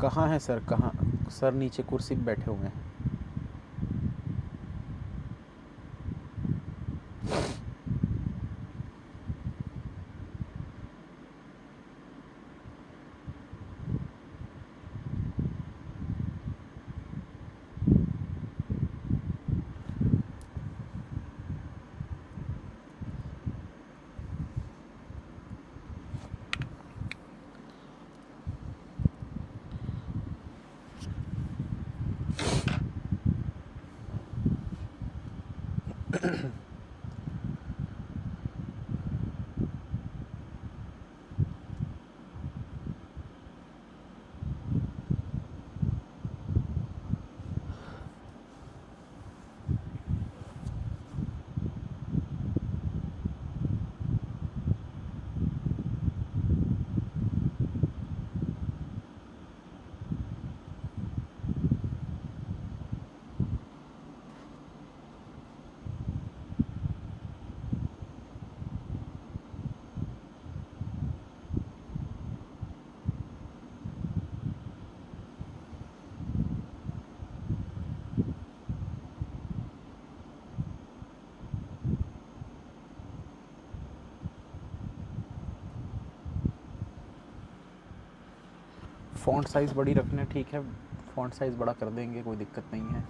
कहाँ है सर, कहाँ? सर नीचे कुर्सी पे बैठे हुए हैं। फ़ॉन्ट साइज़ बड़ी रखना है, ठीक है, फ़ॉन्ट साइज़ बड़ा कर देंगे, कोई दिक्कत नहीं है।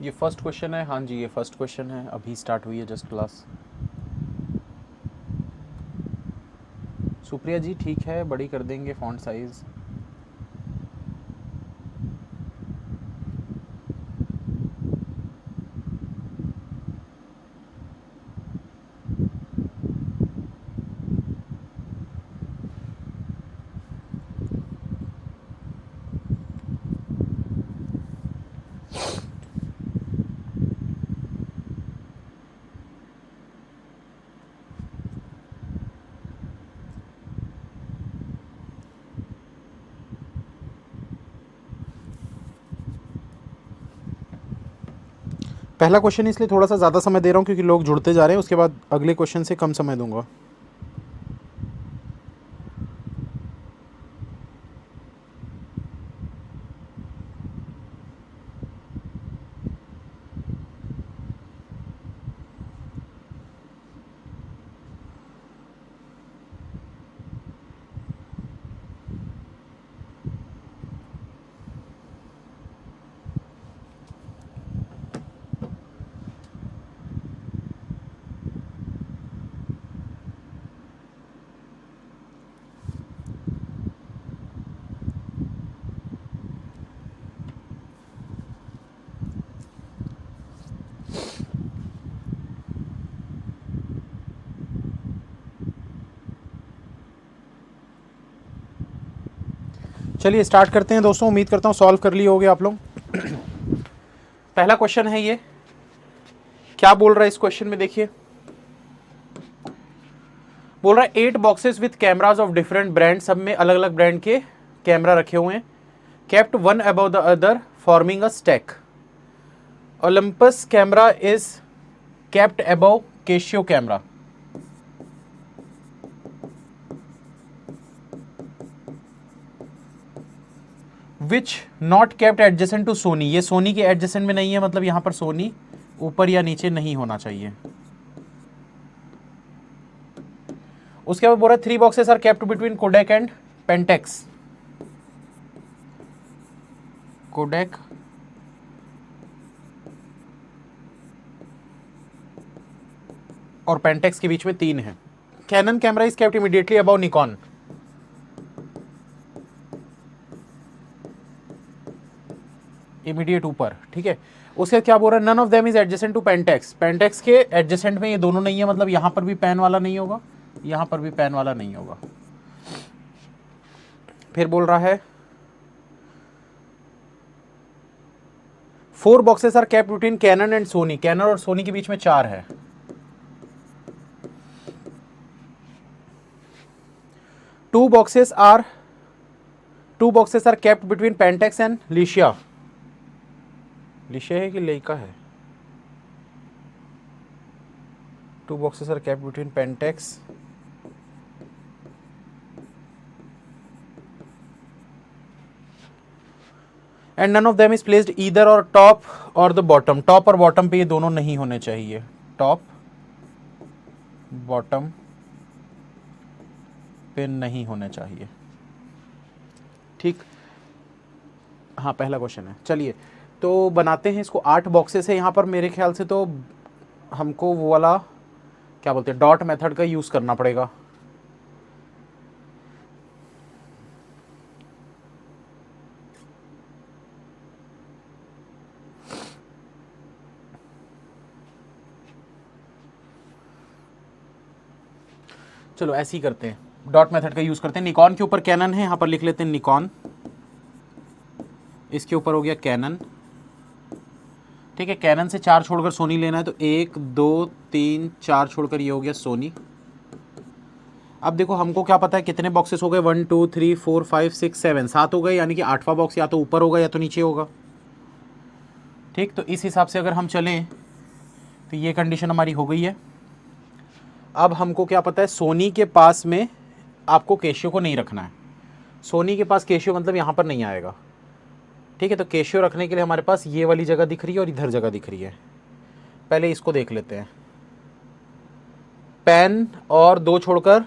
ये फर्स्ट क्वेश्चन है, हाँ जी ये फर्स्ट क्वेश्चन है, अभी स्टार्ट हुई है जस्ट क्लास। सुप्रिया जी ठीक है, बड़ी कर देंगे फ़ॉन्ट साइज़। पहला क्वेश्चन इसलिए थोड़ा सा ज़्यादा समय दे रहा हूँ क्योंकि लोग जुड़ते जा रहे हैं, उसके बाद अगले क्वेश्चन से कम समय दूंगा। चलिए स्टार्ट करते हैं दोस्तों, उम्मीद करता हूँ सॉल्व कर लिए होगे आप लोग। पहला क्वेश्चन है ये, क्या बोल रहा है इस क्वेश्चन में देखिए, बोल रहा है 8 boxes with cameras of different brand, सब में अलग अलग ब्रांड के कैमरा रखे हुए हैं, kept one above the other forming a stack. Olympus camera is kept above Casio camera, which not kept adjacent to Sony, ये सोनी के एडजेसेंट में नहीं है, मतलब यहां पर सोनी ऊपर या नीचे नहीं होना चाहिए। उसके बाद बोल रहा है 3 boxes are kept between Kodak and Pentax, Kodak और पेंटेक्स के बीच में 3 है। Canon camera is kept immediately above Nikon, immediate ऊपर, ठीक है। उसके क्या बोल रहा है, none of them is adjacent to Pentax, Pentax के एडजेसेंट में ये दोनों नहीं है, मतलब यहां पर भी पेन वाला नहीं होगा, यहां पर भी पेन वाला नहीं होगा। फिर बोल रहा है 4 boxes are kept between Canon and Sony, Canon और सोनी के बीच में 4 है। Two boxes are kept between Pentax and Leica, Leica है कि लेइका है, 2 boxes are kept between Pentax and none of them is placed either or top or the bottom, top और bottom पे ये दोनों नहीं होने चाहिए, top bottom पे नहीं होने चाहिए, ठीक। हाँ पहला क्वेश्चन है, चलिए तो बनाते हैं इसको। 8 बॉक्सेस है यहाँ पर मेरे ख्याल से, तो हमको वो वाला क्या बोलते हैं डॉट मेथड का यूज़ करना पड़ेगा। चलो ऐसे ही करते हैं, डॉट मेथड का यूज़ करते हैं। निकॉन के ऊपर कैनन है, यहाँ पर लिख लेते हैं निकॉन, इसके ऊपर हो गया कैनन, ठीक है। कैनन से 4 छोड़कर सोनी लेना है, तो 1 2 3 4 छोड़कर ये हो गया सोनी। अब देखो हमको क्या पता है कितने बॉक्सेस हो गए, 1 2 3 4 5 6 7, 7 हो गए, यानी कि 8वां बॉक्स या तो ऊपर होगा या तो नीचे होगा, ठीक। तो इस हिसाब से अगर हम चलें तो ये कंडीशन हमारी हो गई है। अब हमको क्या पता है, सोनी के पास में आपको केशियो को नहीं रखना है, सोनी के पास केशियो मतलब यहाँ पर नहीं आएगा, ठीक है। तो केशियो रखने के लिए हमारे पास ये वाली जगह दिख रही है और इधर जगह दिख रही है। पहले इसको देख लेते हैं, पेन और 2 छोड़कर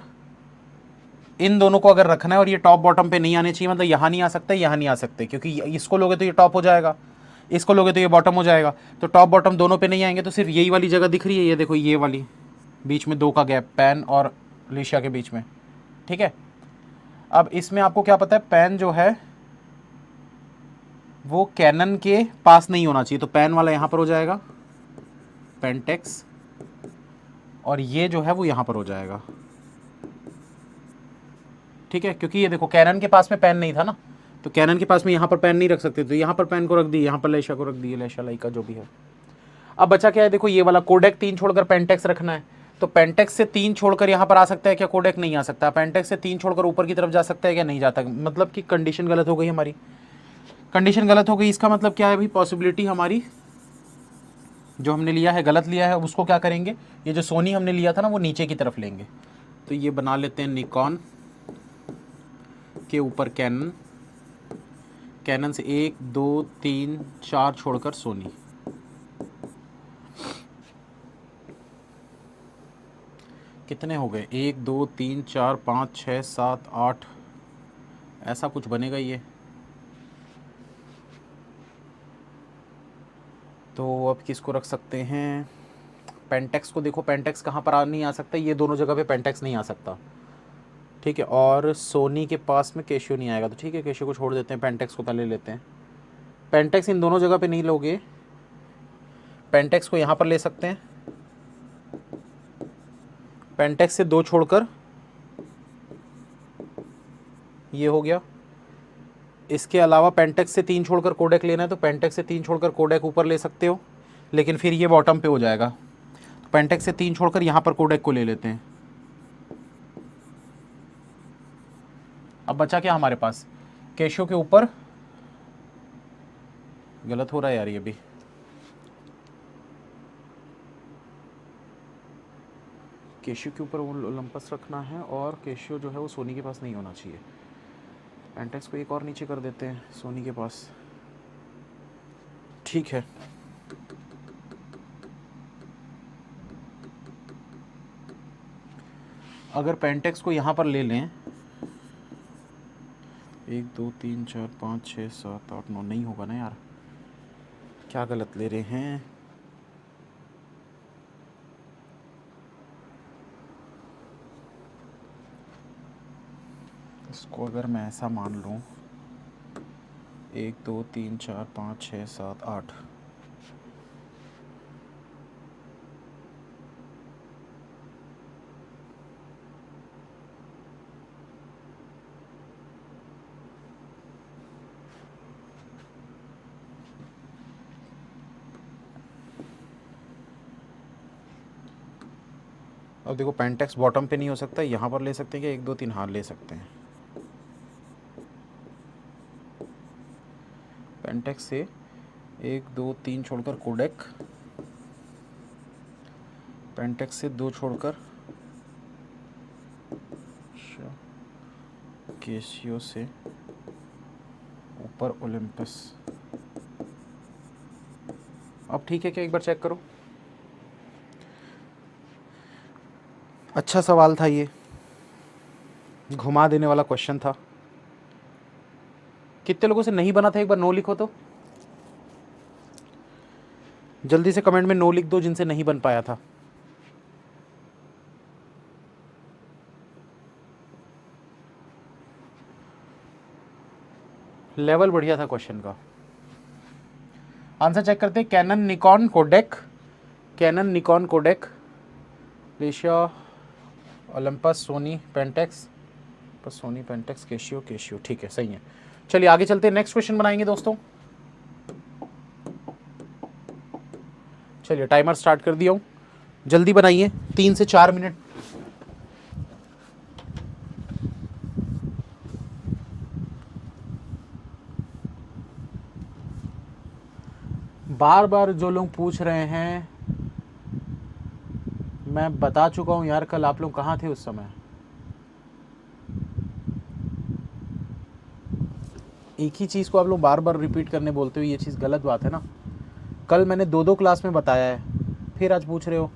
इन दोनों को अगर रखना है और ये टॉप बॉटम पे नहीं आने चाहिए, मतलब यहाँ नहीं आ सकते, यहाँ नहीं आ सकते, क्योंकि इसको लोगे तो ये टॉप हो जाएगा, इसको लोगे तो ये बॉटम हो जाएगा। तो टॉप बॉटम दोनों पे नहीं आएंगे, तो सिर्फ यही वाली जगह दिख रही है, ये देखो ये वाली बीच में 2 का गैप, पेन और लिशिया के बीच में, ठीक है। अब इसमें आपको क्या पता है, पेन जो है वो कैनन के पास नहीं होना चाहिए, तो पेन वाला यहाँ पर हो जाएगा पेंटेक्स, और ये जो है वो यहाँ पर हो जाएगा, ठीक है। क्योंकि ये देखो कैनन के पास में पेन नहीं था ना, तो कैनन के पास में यहाँ पर पेन नहीं रख सकते, तो यहाँ पर पेन को रख दी, यहाँ पर लेशा को रख दी, लेशा लाइका जो भी है। अब बचा क्या है, देखो ये वाला कोडेक 3 छोड़कर पेंटेक्स रखना है, तो पेंटेक्स से 3 छोड़कर यहाँ पर आ सकता है क्या, कोडेक नहीं आ सकता। पेंटेक्स से 3 छोड़कर ऊपर की तरफ जा सकता है क्या, नहीं जाता, मतलब कि कंडीशन गलत हो गई हमारी, कंडीशन गलत हो गई। इसका मतलब क्या है भाई, पॉसिबिलिटी हमारी जो हमने लिया है गलत लिया है, उसको क्या करेंगे, ये जो सोनी हमने लिया था ना वो नीचे की तरफ लेंगे। तो ये बना लेते हैं निकॉन के ऊपर कैनन, कैनन से 1 2 3 4 छोड़कर सोनी, कितने हो गए, 1 2 3 4 5 6 7 8, ऐसा कुछ बनेगा ये। तो अब किसको रख सकते हैं, पेंटेक्स को देखो, पेंटेक्स कहाँ पर नहीं आ सकता, ये दोनों जगह पे पेंटेक्स नहीं आ सकता, ठीक है। और सोनी के पास में केशियो नहीं आएगा, तो ठीक है केशियो को छोड़ देते हैं, पेंटेक्स को पहले लेते हैं। पेंटेक्स इन दोनों जगह पे नहीं लोगे, पेंटेक्स को यहाँ पर ले सकते हैं, पेंटेक्स से 2 छोड़कर ये हो गया। इसके अलावा पेंटेक्स से 3 छोड़कर कोडेक लेना है, तो पेंटेक्स से 3 छोड़कर कोडेक ऊपर ले सकते हो, लेकिन फिर ये बॉटम पे हो जाएगा, तो पेंटेक्स से 3 छोड़कर यहाँ पर कोडेक को ले लेते हैं। अब बचा क्या हमारे पास, केशियो के ऊपर, गलत हो रहा है यार ये भी, केशियो के ऊपर ओलंपस रखना है और केशियो जो है वो सोनी के पास नहीं होना चाहिए। पेंटेक्स को एक और नीचे कर देते हैं सोनी के पास, ठीक है। अगर पेंटेक्स को यहाँ पर ले लें, 1 2 3 4 5 6 7 8 9, नहीं होगा ना यार, क्या गलत ले रहे हैं। इसको अगर मैं ऐसा मान लूँ, 1 2 3 4 5 6 7 8। अब देखो पेंटेक्स बॉटम पे नहीं हो सकता, यहाँ पर ले सकते हैं क्या? 1 2 3 हाँ ले सकते हैं। पेंटेक्स से 1 2 3 छोड़कर कोडेक, पेंटेक्स से 2 छोड़कर केसियो से ऊपर ओलंपस। अब ठीक है क्या? एक बार चेक करो। अच्छा सवाल था ये, घुमा देने वाला क्वेश्चन था। कितने लोगों से नहीं बना था? एक बार नो लिखो तो जल्दी से कमेंट में नो लिख दो जिनसे नहीं बन पाया था। लेवल बढ़िया था क्वेश्चन का। आंसर चेक करते हैं। Canon Nikon Kodak, Canon Nikon Kodak, Leica Olympus Sony Pentax, बस सोनी पेंटेक्स केशियो केशियो। ठीक है, सही है। चलिए आगे चलते हैं, नेक्स्ट क्वेश्चन बनाएंगे दोस्तों। चलिए टाइमर स्टार्ट कर दिया हूँ, जल्दी बनाइए, 3 से 4 मिनट। बार बार जो लोग पूछ रहे हैं, मैं बता चुका हूँ यार, कल आप लोग कहाँ थे उस समय? एक ही चीज़ को आप लोग बार बार रिपीट करने बोलते हो, ये चीज़ गलत बात है ना। कल मैंने 2 क्लास में बताया है, फिर आज पूछ रहे हो।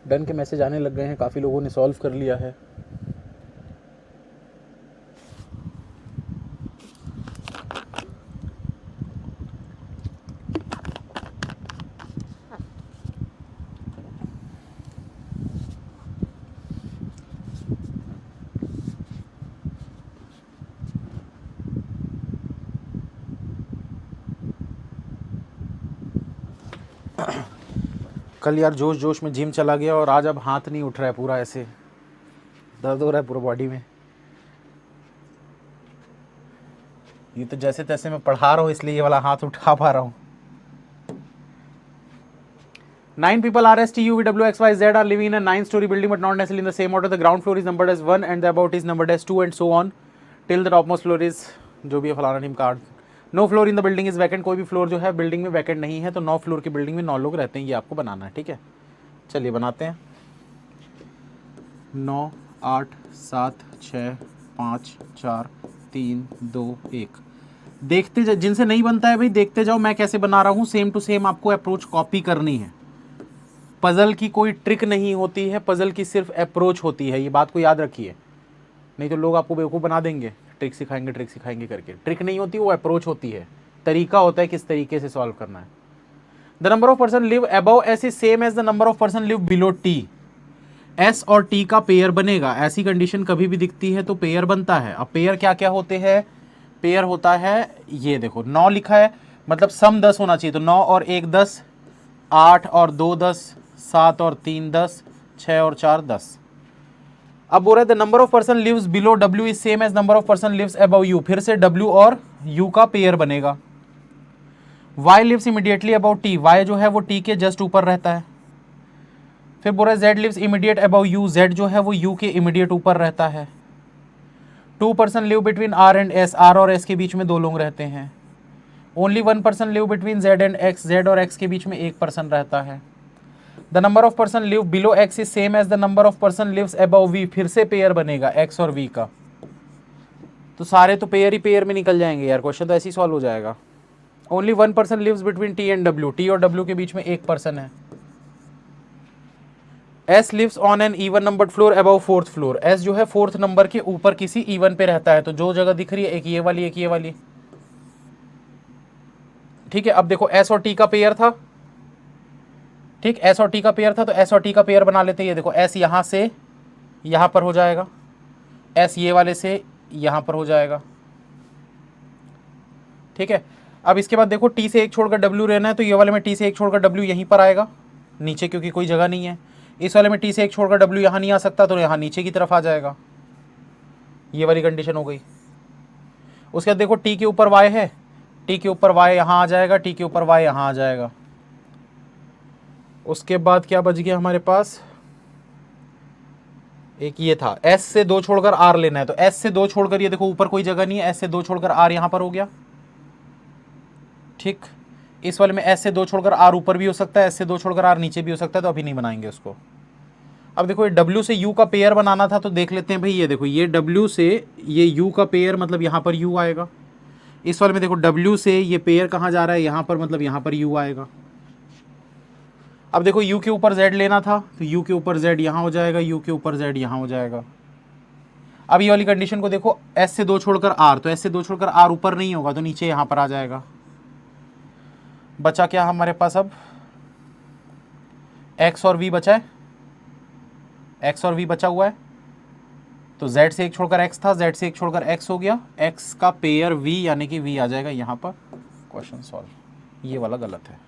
डन के मैसेज आने लग गए हैं, काफ़ी लोगों ने सॉल्व कर लिया है। कल यार जोश जोश में जिम चला गया और आज अब हाथ नहीं उठ रहा है, पूरा ऐसे दर्द हो रहा है पूरा बॉडी में। ये तो जैसे तैसे मैं पढ़ा रहा हूँ इसलिए ये वाला हाथ उठा पा रहा हूँ। 9 people R S T U V W X Y Z are living in a 9-story building but not necessarily in the same order. The ground floor is numbered as 1 and the about is numbered as 2 and so on till the topmost floor is जो भी है फलाना team card. No floor in the building is vacant, कोई भी floor जो है building में vacant नहीं है। तो 9 फ्लोर की बिल्डिंग में 9 लोग रहते हैं, ये आपको बनाना है। ठीक है, चलिए बनाते हैं। 9 8 7 6 5 4 3 2 1। देखते जिनसे नहीं बनता है भाई देखते जाओ मैं कैसे बना रहा हूँ, सेम टू सेम आपको अप्रोच कॉपी करनी है। पजल की कोई ट्रिक नहीं होती है, पजल की सिर्फ अप्रोच होती है, ये बात को याद रखिए। नहीं तो लोग आपको बेवकूफ़ बना देंगे, ट्रिक सिखाएंगे करके। ट्रिक नहीं होती, वो अप्रोच होती है, तरीका होता है किस तरीके से सॉल्व करना है। The number of person live above S is same as the number of person live below T. S और टी का पेयर बनेगा, ऐसी कंडीशन कभी भी दिखती है तो पेयर बनता है। अब पेयर क्या क्या होते हैं, पेयर होता है ये देखो 9 लिखा है, मतलब सम 10 होना चाहिए, तो 9 और 1 10, 8 और 2 10, 7 और 3 10, 6 और 4 10। अब बोल रहे the number of person lives below W is same as number of person lives above U, फिर से W और U का पेयर बनेगा। Y lives immediately above T, Y जो है वो T के जस्ट ऊपर रहता है। फिर बोल रहे Z lives immediate above U, Z जो है वो U के इमीडिएट ऊपर रहता है। 2 person live between R and S, R और S के बीच में 2 लोग रहते हैं। Only 1 person live between Z and X, Z और X के बीच में 1 पर्सन रहता है। The number of person live below X is same as the number of person lives above V, फिर से पेयर बनेगा X और V का। तो सारे तो पेयर ही पेयर में निकल जाएंगे यार, क्वेश्चन तो ऐसे ही सॉल्व हो जाएगा। Only 1 person lives between T and W, T और W के बीच में 1 पर्सन है। S lives on an even numbered floor above 4th floor, S जो है 4th नंबर के ऊपर किसी इवन पे रहता है, तो जो जगह दिख रही है एक ये वाली एक ये वाली, ठीक है। अब देखो S और T का पेयर था, ठीक, S और T का पेयर था, तो S और T का पेयर बना लेते हैं। ये देखो S यहां से यहां पर हो जाएगा, S ये वाले से यहां पर हो जाएगा, ठीक है। अब इसके बाद देखो T से एक छोड़कर W रहना है, तो ये वाले में T से एक छोड़कर W यहीं पर आएगा नीचे, क्योंकि कोई जगह नहीं है। इस वाले में T से एक छोड़कर W यहाँ नहीं आ सकता, तो यहाँ नीचे की तरफ आ जाएगा, ये वाली कंडीशन हो गई। उसके बाद देखो T के ऊपर Y है, T के ऊपर Y यहाँ आ जाएगा, T के ऊपर Y यहाँ आ जाएगा। उसके बाद क्या बच गया हमारे पास, एक ये था S से 2 छोड़कर R लेना है, तो S से 2 छोड़कर, ये देखो ऊपर कोई जगह नहीं है, S से 2 छोड़कर R यहाँ पर हो गया, ठीक। इस वाले में S से 2 छोड़कर R ऊपर भी हो सकता है, S से 2 छोड़कर R नीचे भी हो सकता है, तो अभी नहीं बनाएंगे उसको। अब देखो ये W से U का पेयर बनाना था, तो देख लेते हैं भाई। ये देखो ये W से ये U का पेयर, मतलब यहाँ पर U आएगा। इस वाले में देखो W से ये पेयर कहाँ जा रहा है, यहाँ पर, मतलब यहाँ पर U आएगा। अब देखो U के ऊपर Z लेना था, तो U के ऊपर Z यहाँ हो जाएगा, U के ऊपर Z यहाँ हो जाएगा। अब ये वाली कंडीशन को देखो, S से 2 छोड़कर R, तो S से 2 छोड़कर R ऊपर नहीं होगा, तो नीचे यहाँ पर आ जाएगा। बचा क्या हमारे पास, अब X और V बचा है, X और V बचा हुआ है, तो Z से एक छोड़कर X था, Z से एक छोड़कर X हो गया, X का पेयर V यानी कि V आ जाएगा यहाँ पर। Question solve. ये वाला गलत है,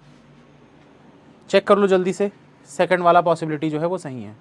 चेक कर लो जल्दी से, सेकंड वाला पॉसिबिलिटी जो है वो सही है।